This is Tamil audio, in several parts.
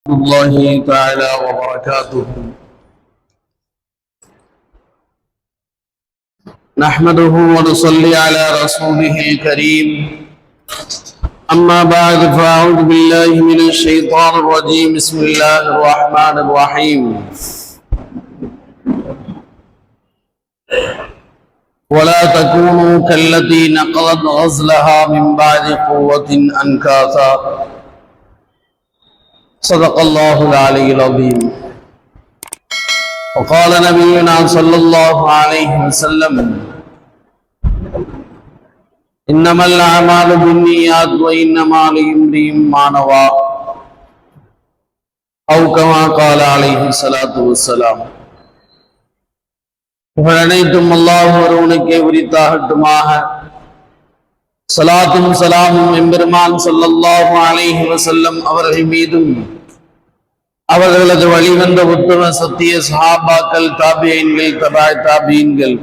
الله تعالى وبركاته. نحمده ونصلي على رسوله الكريم. أما بعد فأعوذ بالله من الشيطان الرجيم. بسم الله الرحمن الرحيم. ولا تكونوا كالتي نقضت غزلها من بعد قوة أنكاثا. صدق الله العلي العظيم. وقال نبينا صلى الله عليه وسلم: إنما الأعمال بالنيات وإنما لامرئ ما نوى، أو كما قال عليه الصلاة والسلام. புகழனைத்தும் அல்லாஹ் ஒருவனுக்கே உரித்தாகட்டுமாக. ஸலாத்தும் ஸலாமும் எம்பெருமான் ஸல்லல்லாஹு அலைஹி வஸல்லம் அவர்கள் மீதும் அவர்களது வழிவந்த உத்தம சத்திய சஹாபாக்கள், தாபியீன்கள், தபாய் தாபியீன்கள்,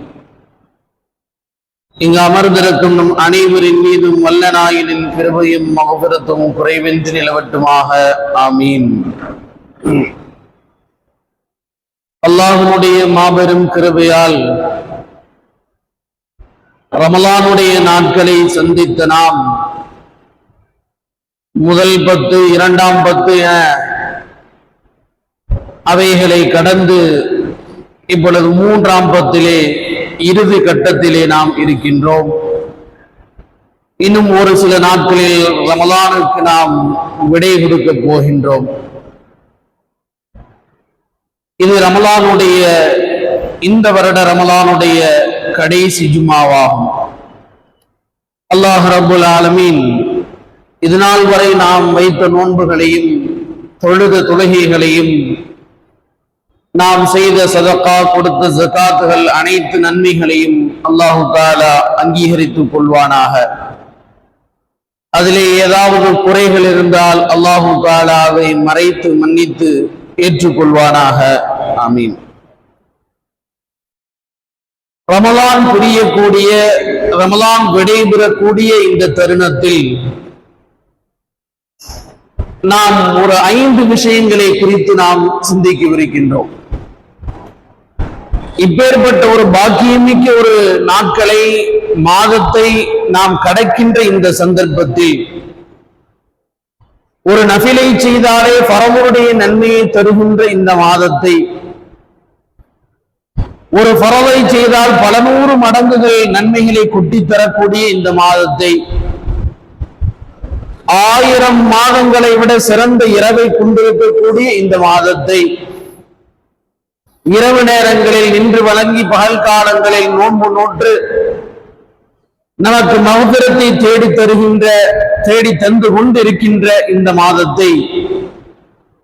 இங்கு அமர்ந்திருக்கும் நம் அனைவரின் மீதும் வல்ல நாயனின் கிருபையும் மக்ஃபிரத்தும் குறைவின்றி நிலவட்டுமாக. ஆமீன். அல்லாஹ்வுடைய மாபெரும் கிருபையால் ரமலானுடைய நாட்களை சந்தித்த நாம் முதல் 10, 2ஆம் 10 என அவைகளை கடந்து இப்பொழுது 3ஆம் 10 இறுதி கட்டத்திலே நாம் இருக்கின்றோம். இன்னும் ஒரு சில நாட்களில் ரமலானுக்கு நாம் விடை கொடுக்க போகின்றோம். இது ரமலானுடைய இந்த வருட ரமலானுடைய கடைசி ஜும்மாவாகும். அல்லாஹ் ரப்புல் ஆலமீன் இதுநாள் வரை நாம் வைத்த நோன்புகளையும் தொழுத தொழுகைகளையும் நாம் செய்த சதகா, கொடுத்த ஜகாத்துகள், அனைத்து நன்மைகளையும் அல்லாஹு தஆலா அங்கீகரித்துக் கொள்வானாக. அதிலே ஏதாவது குறைகள் இருந்தால் அல்லாஹு தஆலா அதை மறைத்து மன்னித்து ஏற்றுக்கொள்வானாக. ஆமீன். ரமலான் புரியக்கூடிய, ரமலான் விடைபெறக்கூடிய இந்த தருணத்தில் நாம் ஒரு 5 விஷயங்களை குறித்து நாம் சிந்திக்கவிருக்கின்றோம். இப்பேற்பட்ட ஒரு பாக்கியமிக்க ஒரு நாட்களை, மாதத்தை நாம் கடக்கின்ற இந்த சந்தர்ப்பத்தில் ஒரு நஃபிலை செய்தாலே ஃபரதுடைய நன்மையை தருகின்ற இந்த மாதத்தை, ஒரு ஃபரதை செய்தால் பல 100 மடங்குகள் நன்மைகளை கொட்டித்தரக்கூடிய இந்த மாதத்தை, 1000 மாதங்களை விட சிறந்த இரவை கொண்டிருக்கக்கூடிய இந்த மாதத்தை, இரவு நேரங்களில் நின்று வழங்கி பகல் காலங்களில் நோன்பு நோற்று நமக்கு மக்ஃபிரத்தை தேடி தந்து கொண்டிருக்கின்ற இந்த மாதத்தை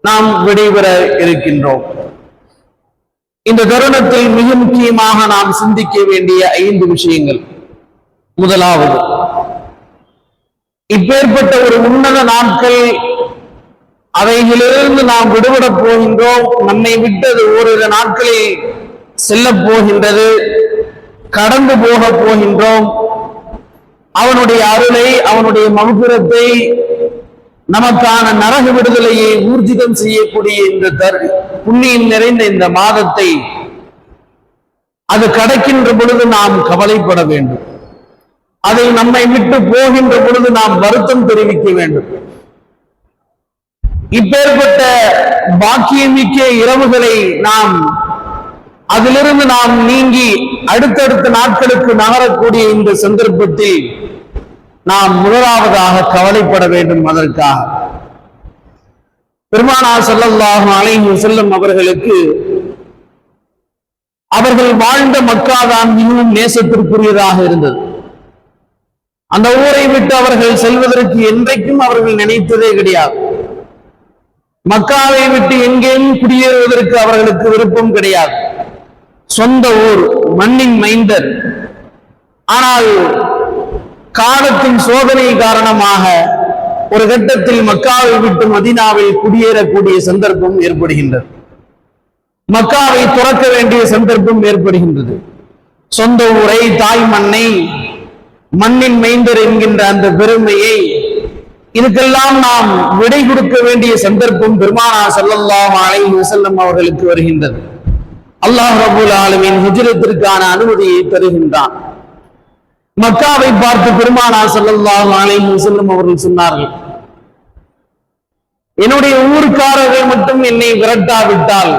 நாம் விடைபெற இருக்கின்றோம். இந்த தருணத்தில் மிக முக்கியமாக நாம் சிந்திக்க வேண்டிய 5 விஷயங்கள். முதலாவது, இப்பேற்பட்ட ஒரு உன்னத நாட்கள், அவைகளிலிருந்து நாம் விடுபடப் போகின்றோம். நம்மை விட்டது ஓரிரு நாட்களில் செல்ல போகின்றது, கடந்து போக போகின்றோம். அவனுடைய அருளை, அவனுடைய மக்ஃபிரத்தை, நமக்கான நரக விடுதலையை ஊர்ஜிதம் செய்யக்கூடிய இந்த புண்ணியம் நிறைந்த இந்த மாதத்தை அது கடக்கின்ற பொழுது நாம் கவலைப்பட வேண்டும். அதை நம்மை விட்டு போகின்ற பொழுது நாம் வருத்தம் தெரிவிக்க வேண்டும். இப்பேற்பட்ட பாக்கியமிக்க இரவுகளை நாம் அதிலிருந்து நாம் நீங்கி அடுத்தடுத்த நாட்களுக்கு நகரக்கூடிய இந்த சந்தர்ப்பத்தில் நாம் முதலாவதாக கவலைப்பட வேண்டும். அதற்காக பெருமானார் ஸல்லல்லாஹு அலைஹி வஸல்லம் அவர்களுக்கு அவர்கள் வாழ்ந்த மக்கா தான் மிகவும் நேசத்திற்குரியதாக இருந்தது. அந்த ஊரை விட்டு அவர்கள் செல்வதற்கு என்றைக்கும் அவர்கள் நினைத்ததே கிடையாது. மக்காவை விட்டு எங்கேயும் குடியேறுவதற்கு அவர்களுக்கு விருப்பம் கிடையாது. சொந்த ஊர், மண்ணின் மைந்தர். ஆனால் காலத்தின் சோதனை காரணமாக ஒரு கட்டத்தில் மக்காவை விட்டு மதீனாவில் குடியேறக்கூடிய சந்தர்ப்பம் ஏற்படுகின்றது. மக்காவை துறக்க வேண்டிய சந்தர்ப்பம் ஏற்படுகின்றது. சொந்த ஊரை, தாய் மண்ணை, மண்ணின் மைந்தர் என்கின்ற அந்த பெருமையை இதுக்கெல்லாம் நாம் விடை கொடுக்க வேண்டிய சந்தர்ப்பம் பெருமானார் ஸல்லல்லாஹு அலைஹி வஸல்லம் அவர்களுக்கு வருகின்றது. அல்லாஹ் ரப்பல் ஆலமீன் ஹிஜ்ரத்திற்கான அனுமதியை தருகின்றான். மக்காவை பார்த்து பெருமானார் ஸல்லல்லாஹு அலைஹி வஸல்லம் அவர்கள் சொன்னார்கள், என்னுடைய ஊர்க்காரர்கள் மட்டும் என்னை விரட்டாவிட்டால்,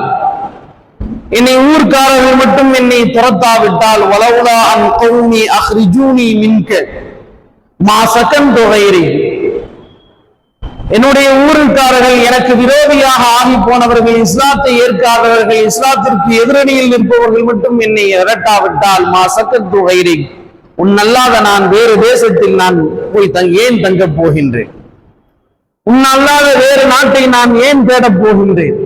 என்னை ஊர்க்காரர்கள் மட்டும் என்னை துரத்தாவிட்டால், வலவுலா அன் கௌமி அஹ்ரிஜூனி மின்க மா சகன்து கைரி, என்னுடைய ஊருக்காரர்கள் எனக்கு விரோதியாக ஆகி போனவர்கள், இஸ்லாத்தை ஏற்காதவர்கள், இஸ்லாத்திற்கு எதிரணியில் நிற்பவர்கள் மட்டும் என்னை விரட்டாவிட்டால், மா சகன்து கைரி, உன்னல்லாத நான் வேறு தேசத்தில் நான் போய் ஏன் தங்கப் போகின்றேன், உன்னல்லாத வேறு நாட்டை நான் ஏன் தேடப் போகின்றேன்.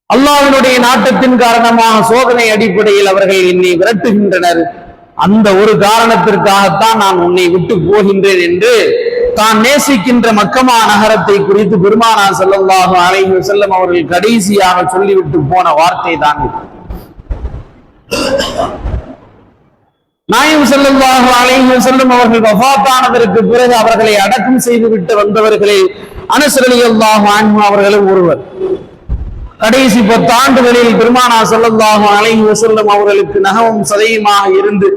அல்லாஹ்வினுடைய நாட்டத்தின் காரணமாக சோதனை அடிப்படையில் அவர்கள் என்னை விரட்டுகின்றனர், அந்த ஒரு காரணத்திற்காகத்தான் நான் உன்னை விட்டு போகின்றேன் என்று தான் நேசிக்கின்ற மக்கமா நகரத்தை குறித்து பெருமானார் ஸல்லல்லாஹு அலைஹி வஸல்லம் அவர்கள் கடைசியாக சொல்லிவிட்டு போன வார்த்தை தான் இது. நாயகம் ஸல்லல்லாஹு அலைஹி வஸல்லம் அவர்கள் வஃபாத்தானதற்கு பிறகு அவர்களை அடக்கம் செய்துவிட்டு வந்தவர்களில் அனஸ் ரலியல்லாஹு அன்ஹு அவர்களும் ஒருவர். கடைசி 10 ஆண்டுகளில் பெருமானார் ஸல்லல்லாஹு அலைஹி வஸல்லம் அவர்களுக்கு நகமும் சதையுமாக இருந்து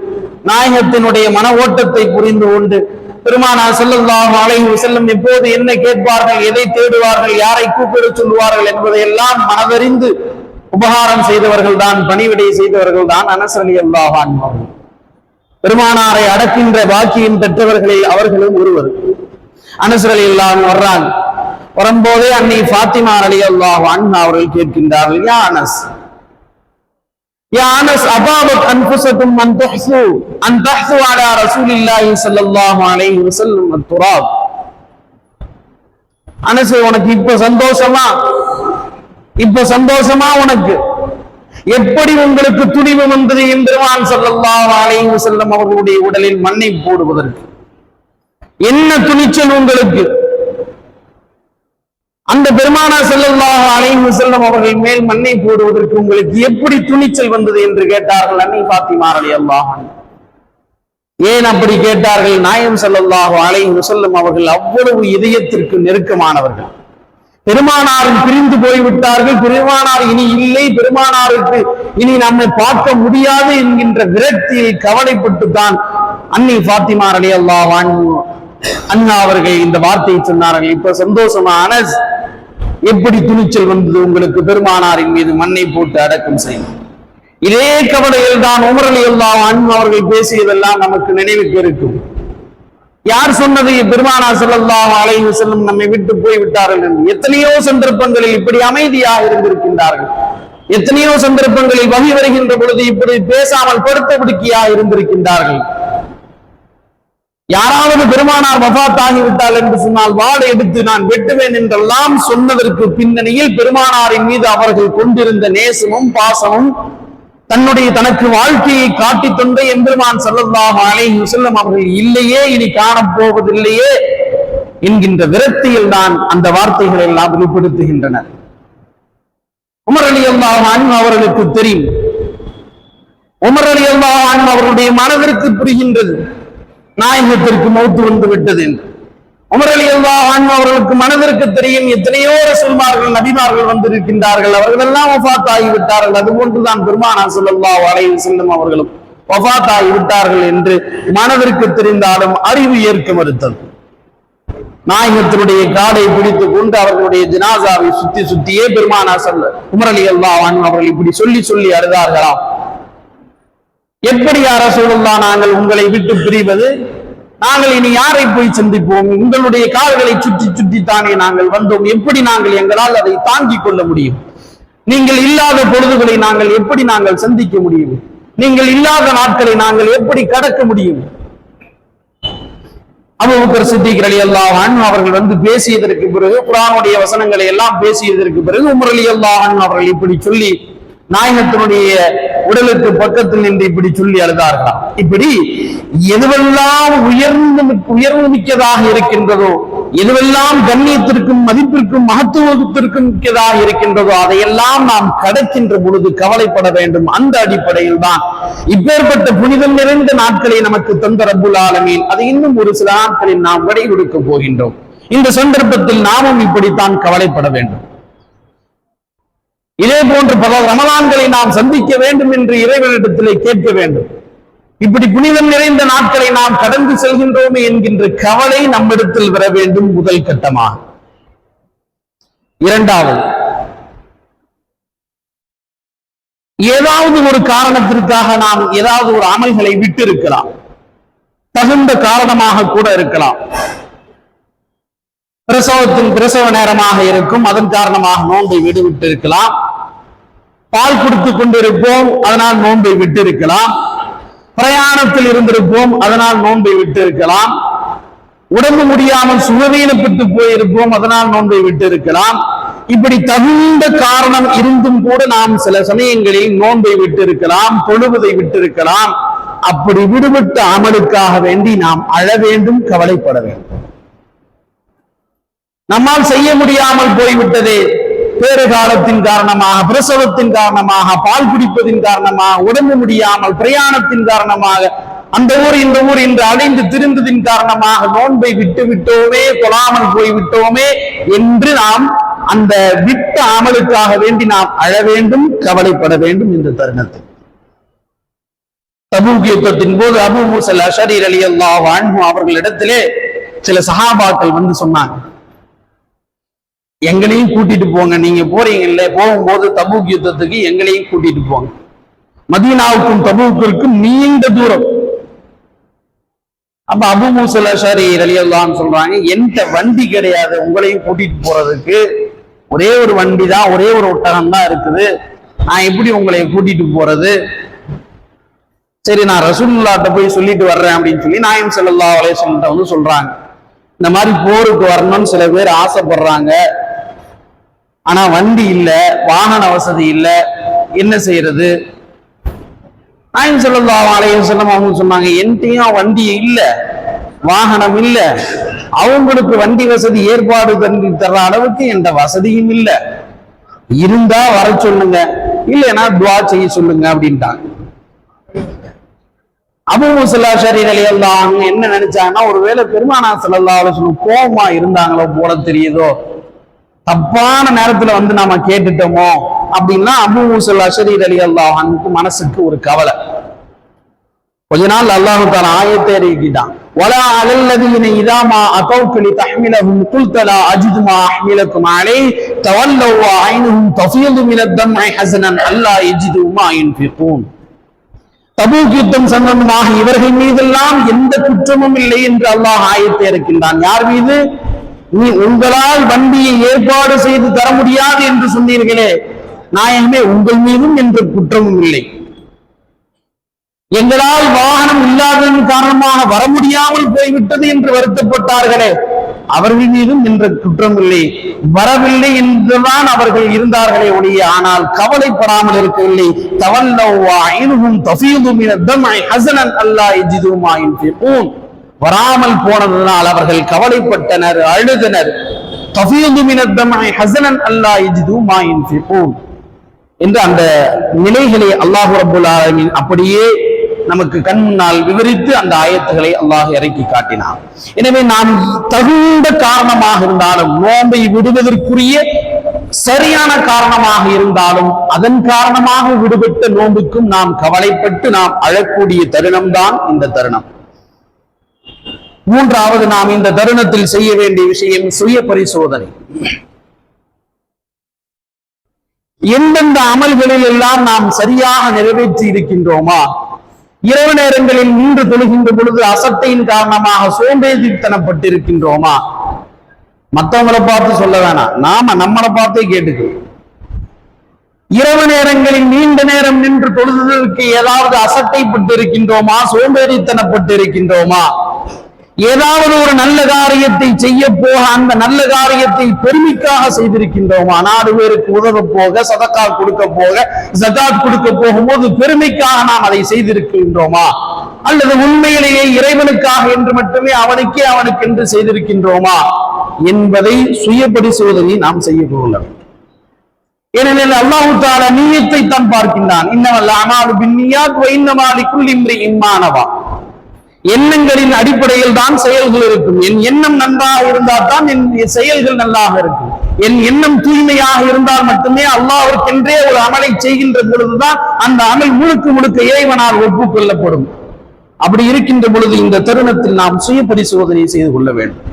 நாயகத்தினுடைய மன ஓட்டத்தை புரிந்து கொண்டு பெருமானார் ஸல்லல்லாஹு அலைஹி வஸல்லம் எப்போது என்ன கேட்பார்கள், எதை தேடுவார்கள், யாரை கூப்பிட சொல்லுவார்கள் என்பதை எல்லாம் மனதறிந்து உபகாரம் செய்தவர்கள் தான், பணிவிடை செய்தவர்கள் தான் அனஸ் ரலியல்லாஹு அன்ஹு அவர்கள். பெருமானாரை அடக்கின்ற பாக்கியம் பெற்றவர்களில் அவர்களும் ஒருவர். அனஸ் ரலியல்லாஹு அன்ஹு வர்றாங்க. வரும்போதே அன்னை ஃபாத்திமா ரலியல்லாஹு அன்ஹா அவர்கள் கேட்கின்றார்கள், யா அனஸ் அபாபத் அன்ஃபுஸக்கும் அன் தஹ்சு அலா ரசூலில்லாஹி ஸல்லல்லாஹு அலைஹி வஸல்லம் அத்-துராப். அனஸ், உனக்கு இப்ப சந்தோஷமா உனக்கு எப்படி உங்களுக்கு துணிவு வந்தது பெருமான் ஸல்லல்லாஹு அலைஹி வஸல்லம் அவர்களுடைய உடலில் மண்ணை போடுவதற்கு? என்ன துணிச்சல் உங்களுக்கு? அந்த பெருமானார் ஸல்லல்லாஹு அலைஹி வஸல்லம் அவர்கள் மேல் மண்ணை போடுவதற்கு உங்களுக்கு எப்படி துணிச்சல் வந்தது என்று கேட்டார்கள் அன்னை ஃபாத்திமா ரலியல்லாஹு அன்ஹா. ஏன் அப்படி கேட்டார்கள்? நாயகம் ஸல்லல்லாஹு அலைஹி வஸல்லம் அவர்கள் அவ்வளவு இதயத்திற்கு நெருக்கமானவர்கள். பெருமானாரும் பிரிந்து போய்விட்டார்கள், பெருமானார் இனி இல்லை, பெருமானாருக்கு இனி நம்மை பார்க்க முடியாது என்கின்ற விரக்தியில் கவலைப்பட்டு தான் அன்னை ஃபாத்திமா ரலியல்லாஹு அன்ஹா அவர்கள் இந்த வார்த்தையை சொன்னார்கள். இப்ப சந்தோஷமா அனஸ், எப்படி துணிச்சல் வந்தது உங்களுக்கு பெருமானாரின் மீது மண்ணை போட்டு அடக்கம் செய்யும்? இதே கவலையில் தான் உமர் ரலியல்லாஹு அன்ஹு அவர்கள் பேசியதெல்லாம் நமக்கு நினைவுக்கு இருக்கும். யார் சொன்னது பெருமானார் ஸல்லல்லாஹு அலைஹி வஸல்லம் நம்மை விட்டு போய் விட்டார்கள் என்று? எத்தனையோ சந்தர்ப்பங்களில் இப்படி அமைதியாக இருந்திருக்கின்றார்கள், எத்தனையோ சந்தர்ப்பங்களில் வகி வருகின்ற பொழுது இப்படி பேசாமல் படுத்த பிடிக்கியாக இருந்திருக்கின்றார்கள். யாராவது பெருமானார் வஃபாத் ஆகிவிட்டால் என்று சொன்னால் வாளை எடுத்து நான் வெட்டுவேன் என்றெல்லாம் சொன்னதற்கு பின்னணியில் பெருமானாரின் மீது அவர்கள் கொண்டிருந்த நேசமும் பாசமும், தனக்கு வாழ்க்கையை காட்டி தந்த எம்பெருமான் ஸல்லல்லாஹு அலைஹி வஸல்லம் அவர்கள் இல்லையே, இனி காணப்போவதில்லையே என்கின்ற விரக்தியில் தான் அந்த வார்த்தைகளை எல்லாம் வெளிப்படுத்துகின்றனர். உமர் ரலியல்லாஹு அன்ஹு அவர்களுக்கு தெரியும், உமர் ரலியல்லாஹு அன்ஹு அவர்களுடைய மனதிற்கு புரிகின்றது நாயகத்திற்கு மௌத்து வந்து விட்டது என்று. உமர் ரலியல்லாஹு அன்ஹு அவர்களுக்கு மனதிற்கு தெரியும், எத்தனையோ ரசூல்மார்கள் நபிமார்கள் வந்திருக்கின்றார்கள், அவர்கள் எல்லாம் வஃபாத் ஆகிவிட்டார்கள், அதுபோன்றுதான் பெருமானார் ஸல்லல்லாஹு அலைஹி வஸல்லம் அவர்களும் வஃபாத் ஆகிவிட்டார்கள் என்று மனதிற்கு தெரிந்தாலும் அறிவு ஏற்க மறுத்தது. நாயகத்தினுடைய காலை பிடித்துக் கொண்டு அவர்களுடைய ஜனாசாவை சுத்தியே பெருமானார் உமர் ரலியல்லாஹு அன்ஹு அவர்கள் இப்படி சொல்லி அழுதார்களாம். எப்படி யா ரசூலுல்லாஹ் நாங்கள் உங்களை விட்டு பிரிவது? நாங்கள் இனி யாரை போய் சந்திப்போம்? உங்களுடைய கால்களை சுற்றி தானே நாங்கள் வந்தோம், எப்படி நாங்கள் எங்களால் அதை தாங்கிக் கொள்ள முடியும்? நீங்கள் இல்லாத பொழுதுகளை நாங்கள் எப்படி நாங்கள் சந்திக்க முடியும்? நீங்கள் இல்லாத நாட்களை நாங்கள் எப்படி கடக்க முடியும்? அபூபக்கர் சித்திக் ரலியல்லாஹு அன்ஹு அவர்கள் வந்து பேசியதற்கு பிறகு, குர்ஆனுடைய வசனங்களை எல்லாம் பேசியதற்கு பிறகு உமர் ரலியல்லாஹு அன்ஹு அவர்கள் இப்படி சொல்லி நாயகத்தினுடைய உடலுக்கு பக்கத்தில் நின்று இப்படி சொல்லி அழுதார்களாம். இப்படி எதுவெல்லாம் உயர்வு மிக்கதாக இருக்கின்றதோ எதுவெல்லாம் கண்ணியத்திற்கும் மதிப்பிற்கும் மகத்துவத்திற்கும் மிக்கதாக இருக்கின்றதோ அதையெல்லாம் நாம் கடக்கின்ற பொழுது கவலைப்பட வேண்டும். அந்த அடிப்படையில் தான் இப்பேற்பட்ட புனிதம் நிறைந்த நாட்களை நமக்கு தந்த ரப்புல் ஆலமீன் அதை இன்னும் ஒரு சில நாட்களில் நாம் விடை கொடுக்க போகின்றோம். இந்த சந்தர்ப்பத்தில் நாமும் இப்படித்தான் கவலைப்பட வேண்டும். இதே போன்று பல ரமலான்களை நாம் சந்திக்க வேண்டும் என்று இறைவனிடத்திலே கேட்க வேண்டும். இப்படி புனிதம் நிறைந்த நாட்களை நாம் கடந்து செல்கின்றோமே என்கின்ற கவலை நம்மிடத்தில் வர வேண்டும். முதல் கட்டமாக. இரண்டாவது, ஏதாவது ஒரு காரணத்திற்காக நாம் ஏதாவது ஒரு அமல்களை விட்டு இருக்கலாம். தகுந்த காரணமாக கூட இருக்கலாம். பிரசவ நேரமாக இருக்கும், அதன் காரணமாக நோன்பை விடுவிட்டு இருக்கலாம். பால் குடித்துக் கொண்டிருப்போம், அதனால் நோன்பை விட்டு இருக்கலாம். பிரயாணத்தில் இருந்திருப்போம், அதனால் நோன்பை விட்டு இருக்கலாம். உடம்பு முடியாமல் சுகவீனப்பட்டு போயிருப்போம், அதனால் நோன்பை விட்டு இருக்கலாம். இப்படி தகுந்த காரணம் இருந்தும் கூட நாம் சில சமயங்களில் நோன்பை விட்டு இருக்கலாம், தொழுவதை விட்டு இருக்கலாம். அப்படி விடுபட்ட அமலுக்காக வேண்டி நாம் அழ வேண்டும், கவலைப்பட வேண்டும். நம்மால் செய்ய முடியாமல் போய்விட்டதே, பேறு காலத்தின் காரணமாக, பிரசவத்தின் காரணமாக, பால் குடிப்பதின் காரணமாக, உடம்பு முடியாமல் பிரயாணத்தின் காரணமாக, அந்த ஊர் இந்த ஊர் என்று அடைந்து திரிந்ததின் காரணமாக நோன்பை விட்டு விட்டோமே, கொள்ளாமல் போய்விட்டோமே என்று நாம் அந்த விட்ட அமலுக்காக வேண்டி நாம் அழ வேண்டும், கவலைப்பட வேண்டும். இந்த தருணத்தில் தபூக் யுத்தத்தின் போது அபூ மூஸா அல்-அஷ்அரி ரலியல்லாஹு அன்ஹு அவர்களிடத்திலே சில சஹாபாக்கள் வந்து சொன்னாங்க, எங்களையும் கூட்டிட்டு போங்க, நீங்க போறீங்கல்ல, போகும்போது தபூக் யுத்தத்துக்கு எங்களையும் கூட்டிட்டு போங்க. மதீனாவுக்கும் தபூக்கிற்கும் நீண்ட தூரம். அப்ப அபூ மூஸா அல்-அஷ்அரி ரலியல்லாஹு அன்ஹு சொல்றாங்க, என்கிட்ட வண்டி கிடையாது உங்களையும் கூட்டிட்டு போறதுக்கு, ஒரே ஒரு வண்டி தான், ஒரே ஒரு ஒட்டகம் தான் இருக்குது, நான் எப்படி உங்களை கூட்டிட்டு போறது? சரி, நான் ரசூலுல்லாஹ்ட்ட போய் சொல்லிட்டு வர்றேன் அப்படின்னு சொல்லி நாயகம் ஸல்லல்லாஹு அலைஹி வஸல்லம் வந்து சொல்றாங்க. இந்த மாதிரி போருக்கு வரணும்னு சில பேர் ஆசைப்படுறாங்க, ஆனா வண்டி இல்ல, வாகன வசதி இல்ல, என்ன செய்யறது? நாயகம் ஸல்லல்லாஹு அலைஹி வஸல்லம் அவங்க சொன்னாங்க, என்கிட்டயும் வண்டி இல்ல, வாகனம் இல்ல, அவங்களுக்கு வண்டி வசதி ஏற்பாடு பண்ணி தர்ற அளவுக்கு எந்த வசதியும் இல்ல, இருந்தா வர சொல்லுங்க, இல்லைன்னா துஆ செய்ய சொல்லுங்க அப்படின்ட்டாங்க. அபூ மூஸா அல்-அஷ்அரி ரலியல்லாஹு அன்ஹு என்ன நினைச்சாங்கன்னா, ஒருவேளை பெருமானார் ஸல்லல்லாஹு அலைஹி வஸல்லம் கோபமா இருந்தாங்களோ போல தெரியுதோ, தப்பான நேரத்துல வந்து நாம கேட்டுட்டோமோ அப்படின்னா அபூ மூஸா அல்-அஷ்அரி ரலியல்லாஹு அன்ஹுக்கு மனசுக்கு ஒரு கவலை. கொஞ்ச நாள் அல்லாஹ் தஆலா ஆயத்தை இறக்கிட்டான், வலா அலல்லதீன இதா மா அதௌக லிதஹ்மிலஹும் குல்த லா அஜிது மா அஹ்மிலகும் அலைஹி தவல்லவ் வ ஐனுஹும் தஃபீது மினத் தம்இ ஹஸனன் அல்லா யஜிது மா யுன்ஃபிகூன். தபூக் யுத்தம் சம்பந்தமாக இவர்கள் மீதெல்லாம் எந்த குற்றமும் இல்லை என்று அல்லாஹ் ஆயத்தை இறக்கின்றான். யார் மீது? உங்களால் வண்டியை ஏற்பாடு செய்து தர முடியாது என்று சொன்னீர்களே நாயகமே, உங்கள் மீதும் என்ற குற்றமும் இல்லை. எங்களால் வாகனம் இல்லாததன் காரணமாக வர முடியாமல் போய்விட்டது என்று வருத்தப்பட்டார்களே, அவர்கள் மீதும் என்ற குற்றம் இல்லை. வரவில்லை என்றுதான் அவர்கள் இருந்தார்களே ஒழிய, ஆனால் கவலைப்படாமல் இருக்கவில்லை. தவல்லவ் வ ஐனுஹும் தஃபீது மினத் தம்இ ஹஸனன் அல்லா யஜிது மா யுன்ஃபிகூன். வராமல் போனதனால் அவர்கள் கவலைப்பட்டனர், அழுதனர். தஃபீது மினத் தம்இ ஹஸனன் அல்லா யஜிது மா யுன்ஃபிகூன் என்று அந்த நிலைகளை அல்லாஹ் ரப்பல் ஆலமீன் அப்படியே நமக்கு கண் முன்னால் விவரித்து அந்த ஆயத்துகளை அல்லாஹ் இறக்கி காட்டினான். எனவே நாம் தகுந்த காரணமாக இருந்தாலும், நோன்பை விடுவதற்குரிய சரியான காரணமாக இருந்தாலும், அதன் காரணமாக விடுபட்ட நோன்புக்கும் நாம் கவலைப்பட்டு நாம் அழக்கூடிய தருணம் தான் இந்த தருணம். மூன்றாவது, நாம் இந்த தருணத்தில் செய்ய வேண்டிய விஷயம் சுய பரிசோதனை. எந்தெந்த அமல்களில் எல்லாம் நாம் சரியாக நிறைவேற்றி இருக்கின்றோமா? இரவு நேரங்களில் நின்று தொழுகின்ற பொழுது அசட்டையின் காரணமாக சோம்பேறித்தனப்பட்டிருக்கின்றோமா? மற்றவங்களை பார்த்து சொல்ல வேணாம், நாம நம்மளை பார்த்தே கேட்டுக்கிறோம். இரவு நேரங்களில் நீண்ட நேரம் நின்று தொழுதற்கு ஏதாவது அசட்டைப்பட்டு இருக்கின்றோமா? சோம்பேறித்தனப்பட்டு இருக்கின்றோமா? ஏதாவது ஒரு நல்ல காரியத்தை செய்ய போக அந்த நல்ல காரியத்தை பெருமைக்காக செய்திருக்கின்றோமா? 4 பேருக்கு உதவ போக, சதக்காத் கொடுக்க போக, ஜகாத் கொடுக்க போகும்போது பெருமைக்காக நாம் அதை செய்திருக்கின்றோமா? அல்லது உண்மையிலேயே இறைவனுக்காக என்று மட்டுமே அவனுக்கு என்று செய்திருக்கின்றோமா என்பதை சுய பரிசோதனை நாம் செய்ய போகிறோம். ஏனெனில் அல்லாஹு தஆலா நிய்யத்தை தான் பார்க்கின்றான். இன்னமல் அமாலு பின்னியாத் வ இன்னமா லிக்குல்லி இம்ரிஇன் மா நவா. எண்ணங்களின் அடிப்படையில் தான் செயல்கள் இருக்கும். என் எண்ணம் நன்றாக இருந்தால் தான் என் செயல்கள் நல்லாக இருக்கும். என் எண்ணம் தூய்மையாக இருந்தால் மட்டுமே அல்லாஹ்விற்கென்றே ஒரு அமலை செய்கின்ற பொழுதுதான் அந்த அமல் முழுக்க இறைவனால் ஒப்புக்கொள்ளப்படும். அப்படி இருக்கின்ற பொழுது இந்த தருணத்தில் நாம் சுய பரிசோதனை செய்து கொள்ள வேண்டும்.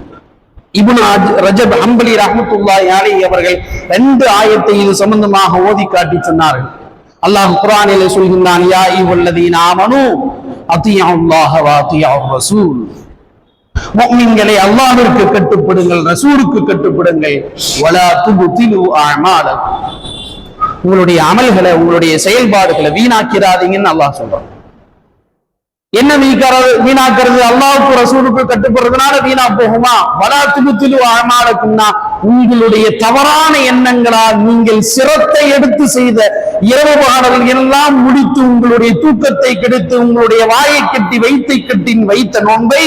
இப்னு ரஜப் ஹம்பலி ரஹ்மத்துல்லாஹி அலைஹி அவர்கள் 2 ஆயத்தை இது சம்பந்தமாக ஓதி காட்டி சொன்னார்கள். அல்லாஹ் குர்ஆனிலே சொல்கின்றான், யா அய்யுஹல்லதீன ஆமனூ அத்தீஉல்லாஹ வ அத்தீஉர் ரசூல். முஃமின்களே, அல்லாஹ்விற்கு கட்டுப்படுங்கள், ரசூலுக்கு கட்டுப்படுங்கள். வலா துப்திலு அஅமாலக்கும். உங்களுடைய அமல்களை, உங்களுடைய செயல்பாடுகளை வீணாக்கிறாதீங்கன்னு அல்லாஹ் சொல்றான். என்ன வீணாக்கிறது? அல்லாஹ்வுக்கு ரசூலுக்கு கட்டுப்படுறதுனால வீணா போகுமா? வலா துப்திலு அஅமாலக்கும்னா உங்களுடைய தவறான எண்ணங்களால் நீங்கள் சிரத்தை எடுத்து செய்த இரவு பகல்கள் எல்லாம் முடித்து உங்களுடைய தூக்கத்தை கெடுத்து உங்களுடைய வாயை கட்டி வைத்த நோன்பை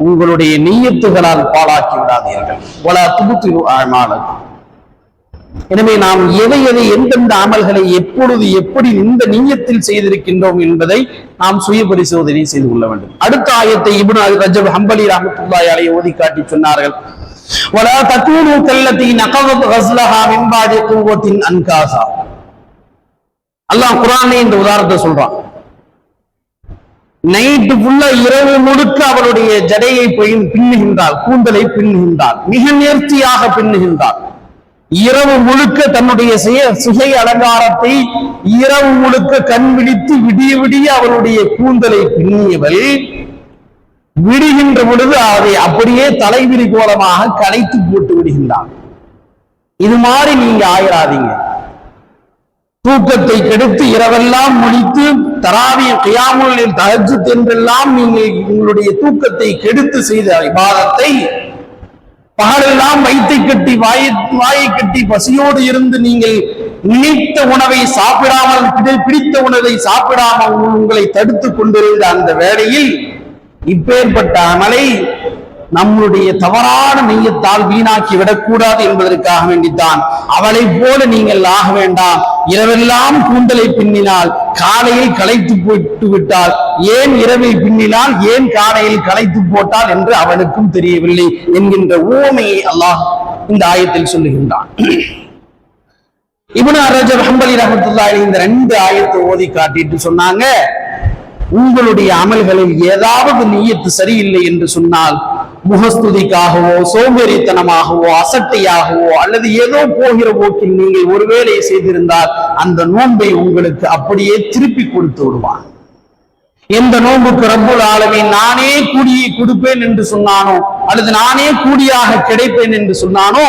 உங்களுடைய நிய்யத்துகளால் பாழாக்கி விடாதீர்கள். வலா துப்திலு அஅமாலக்கும். எனவே நாம் எதை எந்தெந்த அமல்களை எப்பொழுது எப்படி இந்த நிய்யத்தில் செய்திருக்கின்றோம் என்பதை நாம் சுய பரிசோதனை செய்து கொள்ள வேண்டும். அடுத்த ஆயத்தை இப்னு ரஜப் ஹம்பலி ரஹ்மத்துல்லாஹி அலைஹி ஓதி காட்டி சொன்னார்கள், வலா தகூனு கல்லதி நகதத் கஸ்லஹா மின் பாதி குவத்தின் அன்காசா. அல்லாஹ் குர்ஆனிலே இந்த உதாரணத்தை சொல்றான். நைட்டு ஃபுல்லா இரவு முழுக்க அவளுடைய ஜடையை பின்னுகின்றாள், கூந்தலை பின்னுகின்றாள், மிக நேர்த்தியாக பின்னுகின்றாள். இரவு முழுக்க தன்னுடைய சிகை அலங்காரத்தை இரவு முழுக்க கண் விழித்து விடிய அவளுடைய கூந்தலை பின்னியவள் விடுகின்ற பொழுது அதை அப்படியே தலைவிரி கோலமாக கலைத்து போட்டு விடுகின்றான். இது மாதிரி நீங்க ஆயிராதீங்க. தூக்கத்தை கெடுத்து இரவெல்லாம் முடித்து தராவிய கியாமுல் தஹஜ்ஜுத் என்றெல்லாம் நீங்கள் உங்களுடைய தூக்கத்தை கெடுத்து செய்த இபாதத்தை பகலெல்லாம் வயிற்றை கட்டி வாயை கட்டி பசியோடு இருந்து நீங்கள் நினைத்த உணவை சாப்பிடாமல் பிடித்த உணவை சாப்பிடாமல் உங்களை தடுத்துக் கொண்டிருந்த அந்த வேளையில் இப்பேற்பட்ட அமலை நம்முடைய தவறான நிய்யத்தால் வீணாக்கி விடக்கூடாது என்பதற்காக வேண்டித்தான் அவளை போல நீங்கள் ஆக வேண்டாம். இரவெல்லாம் கூந்தலை பின்னினால் காலையில் களைத்து போட்டு விட்டால், ஏன் இரவில் பின்னினால் ஏன் காலையில் களைத்து போட்டால் என்று அவனுக்கும் தெரியவில்லை என்கின்ற உவமையை அல்லாஹ் இந்த ஆயத்தில் சொல்லுகின்றான். இப்னு ரஜப் ஹம்பலி ரஹ்மத்துல்லாஹி அலைஹி இந்த 2 ஆயத்தை ஓதி காட்டிட்டு சொன்னாங்க, உங்களுடைய அமல்களில் ஏதாவது நிய்யத்து சரியில்லை என்று சொன்னால் முகஸ்துதிக்காகவோ சோம்பேறித்தனமாகவோ அசட்டையாகவோ அல்லது ஏதோ போகிற போக்கில் நீங்கள் ஒருவேளை செய்திருந்தால் அந்த நோன்பை உங்களுக்கு அப்படியே திருப்பி கொடுத்து விடுவான். எந்த நோன்புக்கு ரப்புல் ஆலமீன் நானே கூடியை கொடுப்பேன் என்று சொன்னானோ அல்லது நானே கூடியாக கிடைப்பேன் என்று சொன்னானோ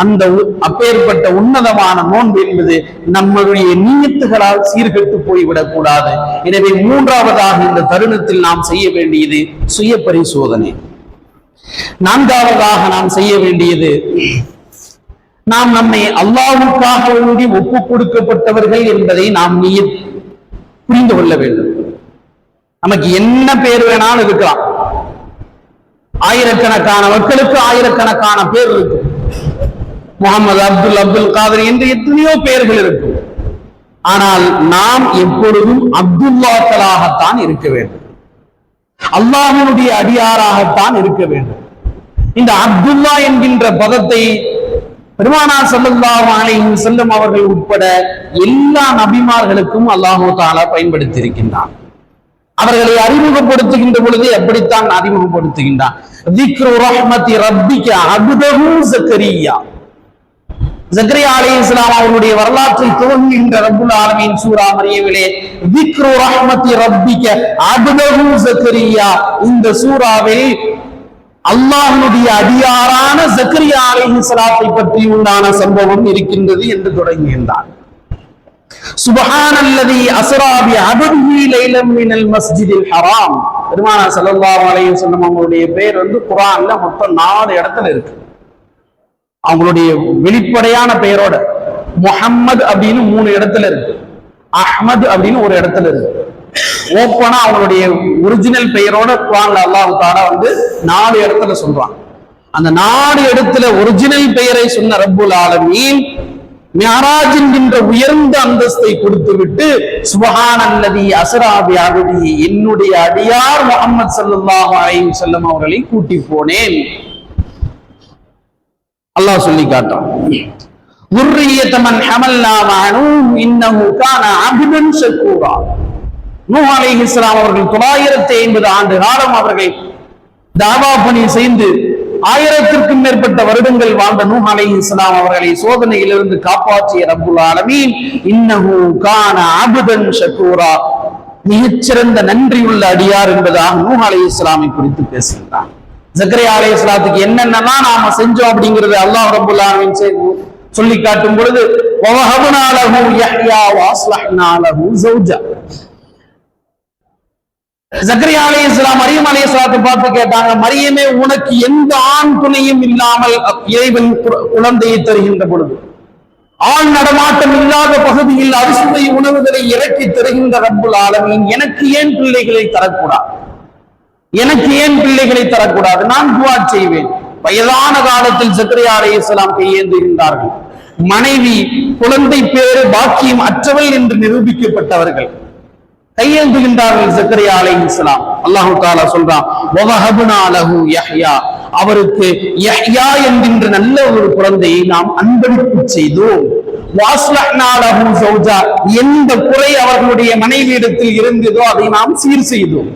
அந்த அப்பேற்பட்ட உன்னதமான நோன்பு என்பது நம்மளுடைய நிய்யத்துகளால் சீர்கெட்டு போய்விடக் கூடாது. எனவே 3ஆவதாக இந்த தருணத்தில் நாம் செய்ய வேண்டியது சுய பரிசோதனை. 4ஆவதாக நாம் செய்ய வேண்டியது, நாம் நம்மை அல்லாஹ்வுக்காக வேண்டி ஒப்பு கொடுக்கப்பட்டவர்கள் என்பதை நாம் புரிந்து கொள்ள வேண்டும். நமக்கு என்ன பேர் வேணாலும் இருக்கலாம். ஆயிரக்கணக்கான மக்களுக்கு ஆயிரக்கணக்கான பேர் இருக்கும். முகமது, அப்துல் காதர் என்று எத்தனையோ பெயர்கள் இருக்கும். ஆனால் நாம் எப்பொழுதும் அப்துல்லாக்களாகத்தான் இருக்க வேண்டும், அல்லாஹ்வுடைய அடியாராகத்தான் இருக்க வேண்டும். இந்த அப்துல்லா என்கின்ற பதத்தை பெருமானார் ஸல்லல்லாஹு அலைஹி வஸல்லம் அவர்கள் உட்பட எல்லா நபிமார்களுக்கும் அல்லாஹ் தஆலா பயன்படுத்தி இருக்கின்றான். அவர்களை அறிமுகப்படுத்துகின்ற பொழுது எப்படித்தான் அறிமுகப்படுத்துகின்றான்? ذِكْرُ رَحْمَةِ رَبِّكَ عَبْدَهُ زَكَرِيَّا. ஜக்கரியா அலைஹிஸ்ஸலாம் அவருடைய வரலாற்றை துவங்குகின்ற ரப்புல் ஆலமீன் சூரா மரியமிலே ذِكْرُ رَحْمَةِ رَبِّكَ عَبْدَهُ زَكَرِيَّا இந்த சூராவில் அல்லாஹ்வுடைய அடியாரான ஜக்கரியா அலைஹிஸ்ஸலாத்தை பற்றி உண்டான சம்பவம் இருக்கின்றது என்று தொடங்குகின்றான். சுப்ஹானல்லதி அஸ்ரா பி அப்திஹி லைலம் மினல் மஸ்ஜிதில் ஹராம். பெருமானார் ஸல்லல்லாஹு அலைஹி வஸல்லம் அவங்களுடைய பெயர் குர்ஆன்ல மொத்தம் 4 இடத்துல இருக்கு. அவங்களுடைய வெளிப்படையான பெயரோட முஹம்மது அப்படின்னு 3 இடத்துல இருக்கு, அஹ்மத் அப்படின்னு ஒரு இடத்துல இருக்கு, ஓப்பனா அவங்களுடைய ஒரிஜினல் பெயரோட குர்ஆன்ல அல்லாஹ் தஆலா 4 இடத்துல சொல்றான். அந்த 4 இடத்துல ஒரிஜினல் பெயரை சொன்ன ரப்புல் ஆலமீன் மிஅராஜ் என்கின்ற உயர்ந்த அந்தஸ்தை கொடுத்துவிட்டு சுப்ஹானல்லதி அஸ்ரா பி அப்திஹி, என்னுடைய அடியார் முஹம்மது ஸல்லல்லாஹு அலைஹி வஸல்லம் அவர்களை கூட்டி போனேன் அல்லாஹ் சொல்லி காட்டான். ذُرِّيَّةَ مَنْ حَمَلْنَا مَعَ نُوحٍ إِنَّهُ كَانَ عَبْدًا شَكُورًا. நூஹ் அலைஹிஸ்ஸலாம் அவர்கள் 950 ஆண்டு காலம் அவர்கள் தாவா பணி செய்து 1000க்கும் மேற்பட்ட வருடங்கள் வாழ்ந்த நூஹ் அலைஹிஸ்ஸலாம் அவர்களை சோதனையிலிருந்து காப்பாற்றிய ரப்புல் ஆலமீன் இன்னஹு கான அப்தன் ஷகூரா, மிகச்சிறந்த நன்றியுள்ள அடியார் என்பதாக நூஹ் அலைஹிஸ்ஸலாமை குறித்து பேசுகிறார். ஜக்கரியா அலைஹிஸ்ஸலாத்துக்கு என்னென்னலாம் நாம செஞ்சோம் அப்படிங்கிறது அல்லாஹ் ரப்புல் ஆலமீன் சொல்லி காட்டும் பொழுது வஹப்னா லஹு யஹ்யா வஅஸ்லஹ்னா லஹு ஸௌஜா. ஜக்கரியா அலைஹிஸ்ஸலாம் மரியம் அலைஹிஸ்ஸலாத்தை பார்த்து கேட்டாங்க, மரியமே உனக்கு எந்த ஆண் துணையும் இல்லாமல் இறைவன் குழந்தையை தருகின்ற பொழுது, ஆண் நடமாட்டம் இல்லாத பகுதியில் அரிசுவை உணவுகளை இறக்கி தருகின்ற ரப்புல் ஆலமீன் எனக்கு ஏன் பிள்ளைகளை தரக்கூடாது, எனக்கு ஏன் பிள்ளைகளை தரக்கூடாது, நான் துஆ செய்வேன். வயதான காலத்தில் ஜக்கரியா அலைஹிஸ்ஸலாம் கையேந்துகின்றார்கள். மனைவி குழந்தை பேரு பாக்கியம் அற்றவள் என்று நிரூபிக்கப்பட்டவர்கள் கையேந்துகின்றார்கள் ஜக்கரியா அலைஹிஸ்ஸலாம். அல்லாஹ் தஆலா சொல்றான் வஹப்னா லஹு யஹ்யா, அவருக்கு யஹ்யா என்கின்ற நல்ல ஒரு குழந்தையை நாம் அன்பளிப்பு செய்தோம். வஅஸ்லஹ்னா லஹு ஸௌஜா, எந்த குறை அவர்களுடைய மனைவியிடத்தில் இருந்ததோ அதை நாம் சீர் செய்தோம்.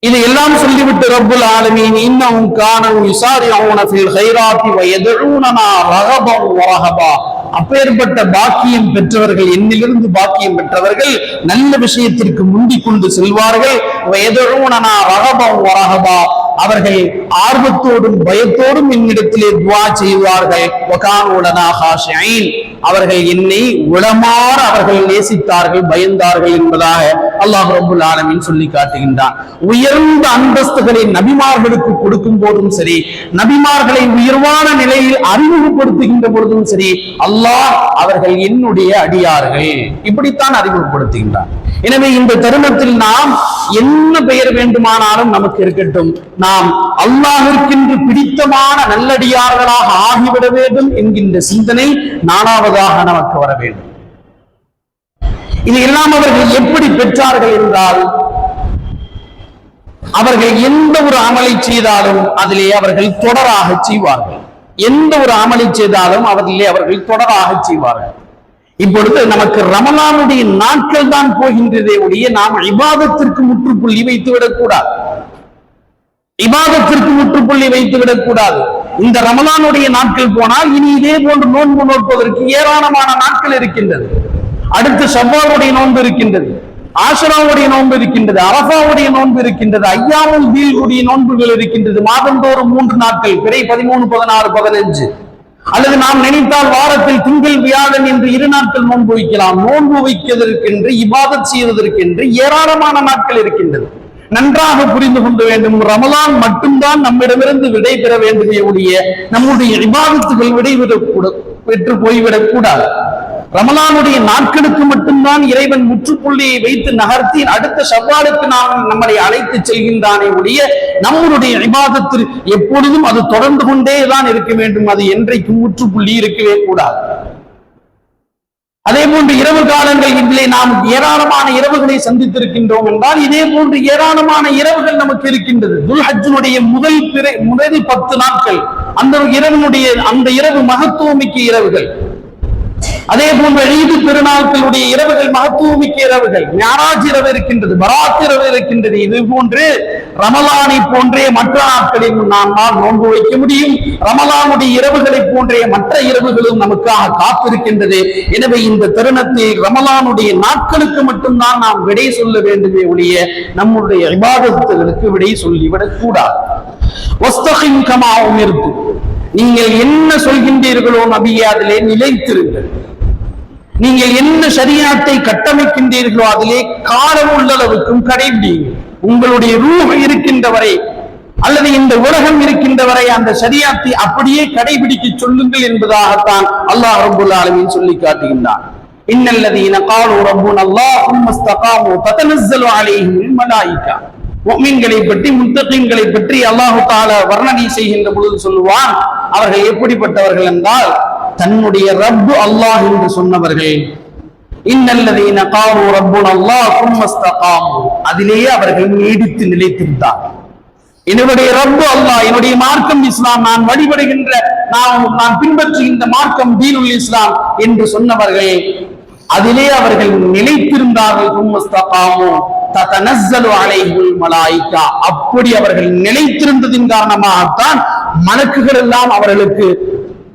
இது எல்லாம் சொல்லிவிட்டு ரப்புல் ஆலமீன் இன்னஹும் கானூ யுஸாரிஊன ஃபில் கைராத்தி வ யதுஊனனா ரகபன் வ ரஹபா, அப்பேற்பட்ட பாக்கியம் பெற்றவர்கள், என்னிலிருந்து பாக்கியம் பெற்றவர்கள் நல்ல விஷயத்திற்கு முந்திக் கொண்டு செல்வார்கள். வ யதுஊனனா ரகபன் வ ரஹபா, அவர்கள் ஆர்வத்தோடும் பயத்தோடும் என்னிடத்திலே துஆ செய்வார்கள். வ கானூ லனா ஹாஷிஈன், அவர்கள் என்னை உளமாற அவர்கள் நேசித்தார்கள், பயந்தார்கள் என்பதாக அல்லாஹ் ரப்புல் ஆலமீன் சொல்லி காட்டுகின்றான். உயர்ந்த அந்தஸ்துகளை நபிமார்களுக்கு கொடுக்கும் போதும் சரி, நபிமார்களை உயர்வான நிலையில் அறிமுகப்படுத்துகின்ற பொழுதும் சரி, அல்லாஹ் அவர்கள் என்னுடைய அடியார்கள் இப்படித்தான் அறிமுகப்படுத்துகின்றார். எனவே இந்த தருணத்தில் நாம் என்ன பெயர் வேண்டுமானாலும் நமக்கு இருக்கட்டும், நாம் அல்லாஹ்விற்கென்று பிடித்தமான நல்லடியார்களாக ஆகிவிட வேண்டும் என்கின்ற சிந்தனை 4வதாக நமக்கு வர வேண்டும். இது எல்லாம் அவர்கள் எப்படி பெற்றார்கள் என்றால், அவர்கள் எந்த ஒரு அமலை செய்தாலும் அதிலே அவர்கள் தொடராக செய்வார்கள். எந்த ஒரு அமலை செய்தாலும் அதிலே அவர்கள் தொடராக செய்வார்கள். இப்பொழுது நமக்கு ரமலானுடைய நாட்கள் தான் போகின்றதே ஒழிய நாம் இபாதத்திற்கு முற்றுப்புள்ளி வைத்து விடக்கூடாது. இபாதத்திற்கு முற்றுப்புள்ளி வைத்து விடக்கூடாது. இந்த ரமலானுடைய நாட்கள் போனால் இனி இதே போன்று நோன்பு நோற்பதற்கு ஏராளமான நாட்கள் இருக்கின்றது. அடுத்து ஷவ்வாலுடைய நோன்பு இருக்கின்றது, ஆஷுராவுடைய நோன்பு இருக்கின்றது, அரஃபாவுடைய நோன்பு இருக்கின்றது, ஐயாமுல் பீலுடைய நோன்புகள் இருக்கின்றது. மாதந்தோறும் 3 நாட்கள், பிறை 13, 16, 15, அல்லது நாம் நினைத்தால் வாரத்தில் திங்கள் வியாழன் என்று 2 நாட்கள் நோன்பு வைக்கலாம். நோன்பு வைப்பதற்கென்று, இபாதத் செய்வதற்கென்று ஏராளமான நாட்கள் இருக்கின்றது. நன்றாக புரிந்து கொள்ள வேண்டும், ரமலான் மட்டும்தான் நம்மிடமிருந்து விடை பெற வேண்டுமே ஒழிய நம்முடைய இபாதத்துகள் பெற்று போய்விடக் கூடாது. ரமலானுடைய நாட்களுக்கு மட்டும்தான் இறைவன் முற்றுப்புள்ளியை வைத்து நகர்த்தி அடுத்த ஷவ்வாலுக்கு நாம் நம்மளை அழைத்து செல்கின்றானே ஒழிய நம்முடைய இபாதத்தில் எப்பொழுதும் அது தொடர்ந்து கொண்டேதான் இருக்க வேண்டும். அது என்றைக்கும் முற்றுப்புள்ளி இருக்கவே கூடாது. அதே போன்று இரவு காலங்கள் இதிலே நாம் ஏராளமான இரவுகளை சந்தித்திருக்கின்றோம் என்றால் இதே போன்று ஏராளமான இரவுகள் நமக்கு இருக்கின்றது. துல்ஹஜ்ஜுடைய முதல் 10 நாட்கள் அந்த இரவு மகத்துவமிக்க இரவுகள். அதே போன்ற ஈது பெருநாட்களுடைய இரவுகள் மகத்துவமிக்க இரவுகள். மிஅராஜ் இரவு இருக்கின்றது, பராத் இரவு இருக்கின்றது. இது போன்று ரமலானை போன்றே மற்ற நாட்களில் நாம் நோன்பு வைக்க முடியும். ரமலானுடைய இரவுகளை போன்றே மற்ற இரவுகளும் நமக்காக காத்திருக்கின்றது. எனவே இந்த தருணத்தில் ரமலானுடைய நாட்களுக்கு மட்டும்தான் நாம் விடை சொல்ல வேண்டுமே ஒழிய நம்முடைய இபாதத்துகளுக்கு விடை சொல்லிவிடக் கூடாது. வஸ்தகிம் கமா உமிர்து, நீங்கள் என்ன சொல்கின்றீர்களோ நபியே அதிலே நிலைத்திருங்கள். நீங்கள் என்ன ஷரியத்தை கட்டமைக்கின்றீர்களோ அதிலே காலம் உள்ள அளவுக்கும் கடைபிடிங்கள். உங்களுடைய ரூஹ் இருக்கின்ற வரை அல்லது இந்த உலகம் இருக்கின்ற வரை அந்த ஷரியத்தை அப்படியே கடைபிடிக்க சொல்லுங்கள் என்பதாகத்தான் அல்லாஹ் ரப்பல் ஆலமீன் சொல்லி காட்டுகின்றான். இன்னல்லதீன காலு ரப்புனா அல்லாஹ் சும்ம இஸ்தகாமு ததனஸ்ஸலு அலைஹிமுல் மலாயிகா. முஃமின்களை பற்றி, முத்தகீன்களை பற்றி அல்லாஹ் தஆலா வர்ணனை செய்கின்ற பொழுது சொல்லுவான், அவர்கள் எப்படிப்பட்டவர்கள் என்றால், தன்னுடைய ரப்பு அல்லாஹ் என்று சொன்னவர்கள். இன்னல்லதீன காலு ரப்புனா அல்லாஹ் சும்ம இஸ்தகாமு, அதிலேயே அவர்கள் நீடித்து நிலைத்திருந்தார்கள். என்னுடைய ரப்பு அல்லாஹ், என்னுடைய மார்க்கம் இஸ்லாம், நான் வழிபடுகின்ற, நான் பின்பற்றுகின்ற மார்க்கம் தீனுல் இஸ்லாம் என்று சொன்னவர்கள், அதிலே அவர்கள் நிலைத்திருந்தார்கள். ததனஸ்ஸலு அலைஹிமுல் மலாயிகா, அப்படி அவர்கள் நிலைத்திருந்ததின் காரணமாகத்தான் மலக்குகள் எல்லாம் அவர்களுக்கு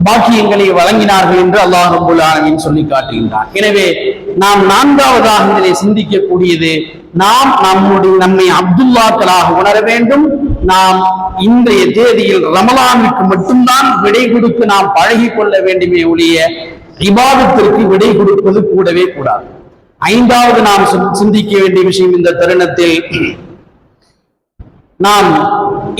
பாக்கியங்களை வழங்கினார்கள் என்று அல்லாஹ் ரப்பல் ஆலமீன் சொல்லி காட்டுகின்றார். எனவே நாம் நான்காவதாக இதிலே சிந்திக்கக்கூடியது, நாம் நம்மை அப்துல்லாக்களாக உணர வேண்டும். நாம் இன்றைய தேதியில் ரமலானுக்கு மட்டும்தான் விடை கொடுக்க நாம் பழகி கொள்ள வேண்டுமே ஒழிய இபாதத்திற்கு விடை கொடுப்பது கூடவே கூடாது. ஐந்தாவது நாம் சிந்திக்க வேண்டிய விஷயம், இந்த தருணத்தில் நாம்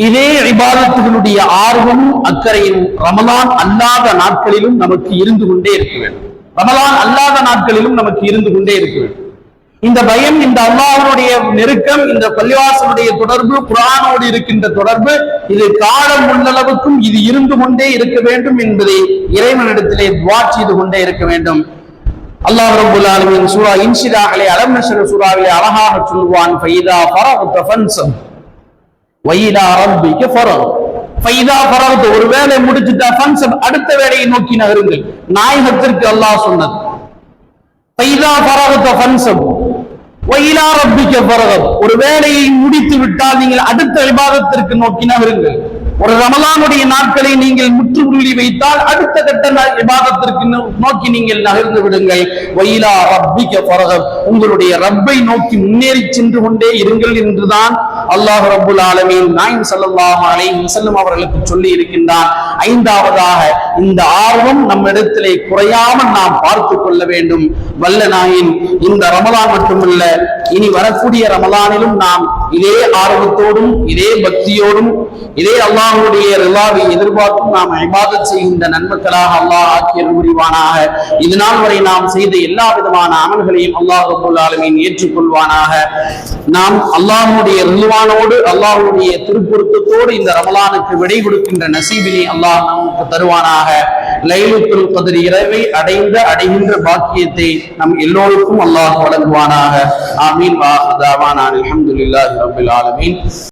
இதே இபாதத்துகளுடைய ஆர்வமும் அக்கறையும் ரமலான் அல்லாத நாட்களிலும் நமக்கு இருந்து கொண்டே இருக்க வேண்டும். ரமலான் அல்லாத நாட்களிலும் நமக்கு இருந்து கொண்டே இருக்க வேண்டும். இந்த பயம், இந்த அல்லாஹ்வுடைய நெருக்கம், இந்த பள்ளிவாசலுடைய தொடர்பு, குர்ஆனோடு இருக்கின்ற தொடர்பு, இது காலம் உள்ளளவுக்கும் இது இருந்து கொண்டே இருக்க வேண்டும் என்பதை இறைவனிடத்திலே துஆ செய்து கொண்டே இருக்க வேண்டும். அல்லாஹ் ரப்பல் ஆலமீன் சூரா இன்ஷிராஹிலே அலம் நஷ்ர சூராவிலே அழகாக சொல்வான், ஃபைதா ஃபரக்த ஃபன்ஸம் வயிலா ரப்பிக ஃபரக். ஃபைதா ஃபரக்த, ஒரு வேளை முடிச்சிட்டா, ஃபன்ஸம் அடுத்த வேளையை நோக்கி நகருங்கள். நாயகத்திற்கு அல்லாஹ் சொன்னது. ஃபைதா ஃபரக்த ஃபன்ஸம் வயிலா ரப்பிக ஃபரக், ஒரு வேளையை முடித்து விட்டால் நீங்கள் அடுத்த இபாதத்திற்கு நோக்கி நகருங்கள். ஒரு ரமலானுடைய நாட்களை நீங்கள் முற்றுப்புள்ளி வைத்தால் அடுத்த கட்ட இபாதத்திற்கு நோக்கி நீங்கள் நகர்ந்து விடுங்கள். வயிலா ரப்பிக ஃபரக், உங்களுடைய ரப்பை நோக்கி முன்னேறி சென்று கொண்டே இருங்கள் என்றுதான் அல்லாஹ் ரப்புல் ஆலமீன் நாயகம் ஸல்லல்லாஹு அலைஹி வஸல்லம் அவர்களுக்கு சொல்லி இருக்கின்றான். ஐந்தாவதாக, இந்த ஆர்வம் நம்மிடத்திலே குறையாமல் நாம் பார்த்து கொள்ள வேண்டும். வல்ல நாயின் இந்த ரமலான் மட்டுமல்ல, இனி வரக்கூடிய ரமலானிலும் நாம் இதே ஆர்வத்தோடும் இதே பக்தியோடும் இதே அல்லாஹ்வுடைய ரிலாவை எதிர்பார்த்தும் நாம் இபாதத் செய்கின்ற நன்மக்களாக அல்லாஹ் ஆக்கியர் புரிவானாக. இது நாள் வரை நாம் செய்த எல்லா விதமான அமல்களையும் அல்லாஹ் ரப்பல் ஆலமீன் ஏற்றுக்கொள்வானாக. நாம் அல்லாஹ்வுடைய ரிதுவானோடு அல்லாஹ்வுடைய திருப்பொருத்தத்தோடு இந்த ரமலானுக்கு விடை கொடுக்கின்ற நசீபினை அல்லாஹ் நமக்கு தருவானாக. லைலத்துல் கத்ர் இரவை அடைகின்ற பாக்கியத்தை நம் எல்லோருக்கும் அல்லாஹ் வழங்குவானாக. ஆமீன். வா ஆஹிரு தஅவானா அல்ஹம்துலில்லாஹி ரப்பில் ஆலமீன்.